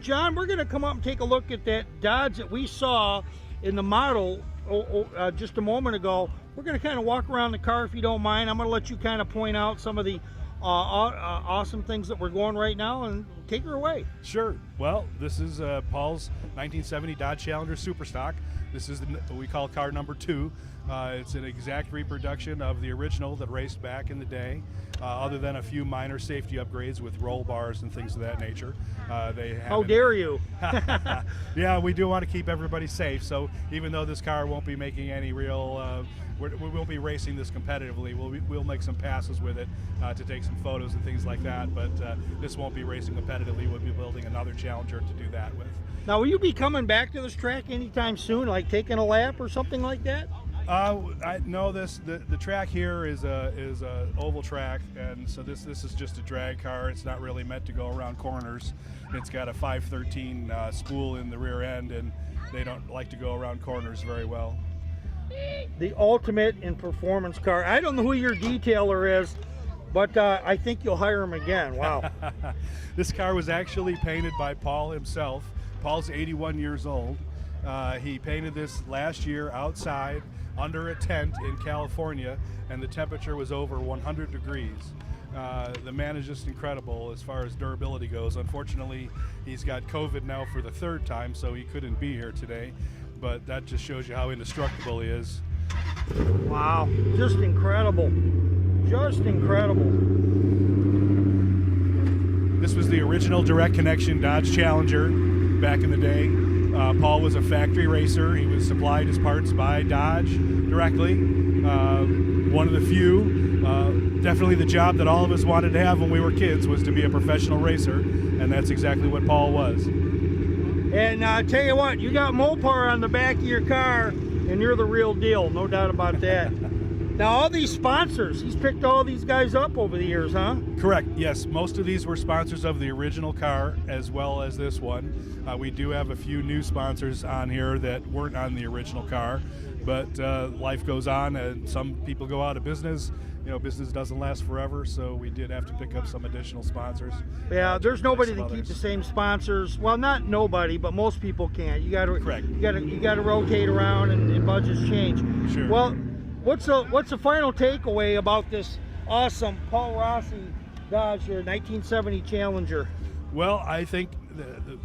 John, we're going to come up and take a look at that Dodge that we saw in the model just a moment ago. We're going to kind of walk around the car if you don't mind. I'm going to let you kind of point out some of the awesome things that we're going right now, and take her away. Sure. Well, this is Paul's 1970 Dodge Challenger Superstock. This is what we call car number 2. It's an exact reproduction of the original that raced back in the day, other than a few minor safety upgrades with roll bars and things of that nature. How dare you? Yeah, we do want to keep everybody safe, so even though this car won't be making any real we won't be racing this competitively. We'll make some passes with it to take some photos and things like that, but this won't be racing competitively. We'll be building another Challenger to do that with. Now, will you be coming back to this track anytime soon, like taking a lap or something like that? I know the track here is a oval track, and so this is just a drag car. It's not really meant to go around corners. It's got a 513 spool in the rear end, and they don't like to go around corners very well. The ultimate in performance car. I don't know who your detailer is, but I think you'll hire him again. Wow. This car was actually painted by Paul himself. Paul's 81 years old. He painted this last year outside under a tent in California, and the temperature was over 100 degrees. The man is just incredible as far as durability goes. Unfortunately, he's got COVID now for the 3rd time, so he couldn't be here today. But that just shows you how indestructible he is. Wow, just incredible. Just incredible. This was the original direct connection Dodge Challenger back in the day. Paul was a factory racer. He was supplied his parts by Dodge directly. One of the few, definitely the job that all of us wanted to have when we were kids was to be a professional racer, and that's exactly what Paul was. And I tell you what, you got Mopar on the back of your car, and you're the real deal, no doubt about that. Now, all these sponsors, he's picked all these guys up over the years, huh? Correct, yes. Most of these were sponsors of the original car as well as this one. We do have a few new sponsors on here that weren't on the original car, but life goes on and some people go out of business. You know, business doesn't last forever, so we did have to pick up some additional sponsors. Yeah, there's nobody that keep the same sponsors. Well, not nobody, but most people can't. You got to rotate around, and budgets change. Sure. Well, what's the final takeaway about this awesome Paul Rossi Dodge 1970 Challenger? Well, I think the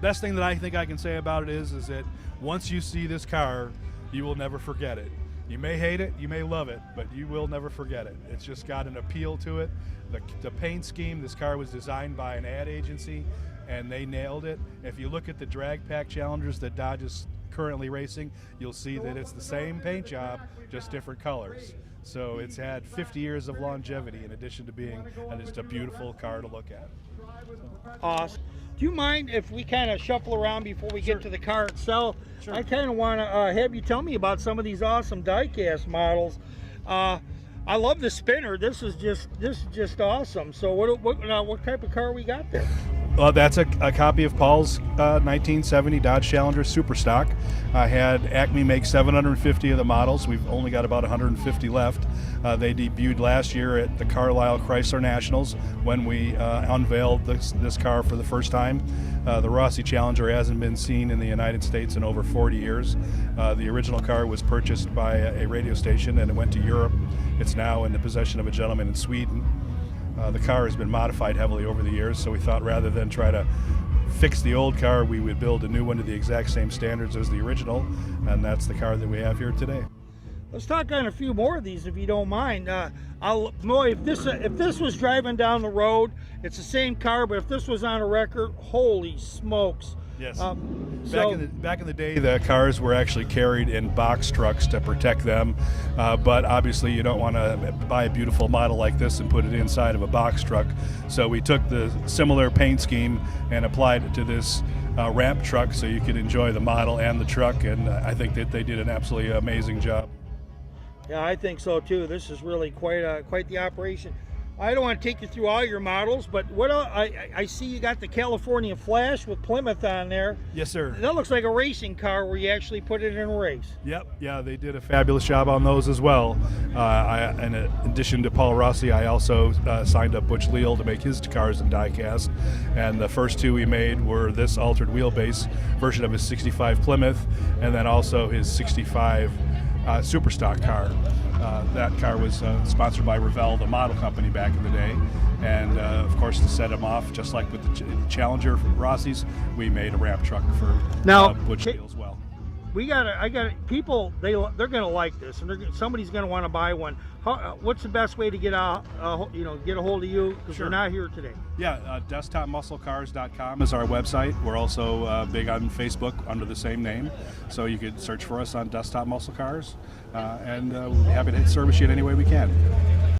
best thing that I think I can say about it is that once you see this car, you will never forget it. You may hate it, you may love it, but you will never forget it. It's just got an appeal to it. The paint scheme, this car was designed by an ad agency, and they nailed it. If you look at the drag pack Challengers that Dodge is currently racing, you'll see that it's the same paint job, just different colors. So it's had 50 years of longevity in addition to being just a beautiful car to look at. Awesome. Do you mind if we kind of shuffle around before we get to the car itself? Sure. I kind of want to have you tell me about some of these awesome die-cast models. I love the spinner. This is just awesome. So what type of car we got there? Well, that's a copy of Paul's 1970 Dodge Challenger Superstock. I had Acme make 750 of the models. We've only got about 150 left. They debuted last year at the Carlisle Chrysler Nationals when we unveiled this car for the first time. The Rossi Challenger hasn't been seen in the United States in over 40 years. The original car was purchased by a radio station and it went to Europe. It's now in the possession of a gentleman in Sweden. The car has been modified heavily over the years, so we thought rather than try to fix the old car, we would build a new one to the exact same standards as the original, and that's the car that we have here today. Let's talk on a few more of these, if you don't mind. If this was driving down the road, it's the same car, but if this was on a record, holy smokes! Yes. Back in the day, the cars were actually carried in box trucks to protect them, but obviously you don't want to buy a beautiful model like this and put it inside of a box truck. So we took the similar paint scheme and applied it to this ramp truck so you could enjoy the model and the truck, and I think that they did an absolutely amazing job. Yeah, I think so too. This is really quite the operation. I don't want to take you through all your models, but what else? I see you got the California Flash with Plymouth on there. Yes, sir. That looks like a racing car where you actually put it in a race. Yep, yeah, they did a fabulous job on those as well. In addition to Paul Rossi, I also signed up Butch Leal to make his cars in die-cast, and the first two we made were this altered wheelbase version of his 65 Plymouth, and then also his 65 Superstock car. That car was sponsored by Revell, the model company, back in the day. And of course, to set him off, just like with the Challenger from Rossi's, we made a ramp truck for Butch Leal as well. People, they're gonna like this, and somebody's gonna want to buy one. What's the best way to get a hold of you, because Sure. You're not here today? Yeah, desktopmusclecars.com is our website. We're also big on Facebook under the same name, so you could search for us on Desktop Muscle Cars, and we'll be happy to service you in any way we can.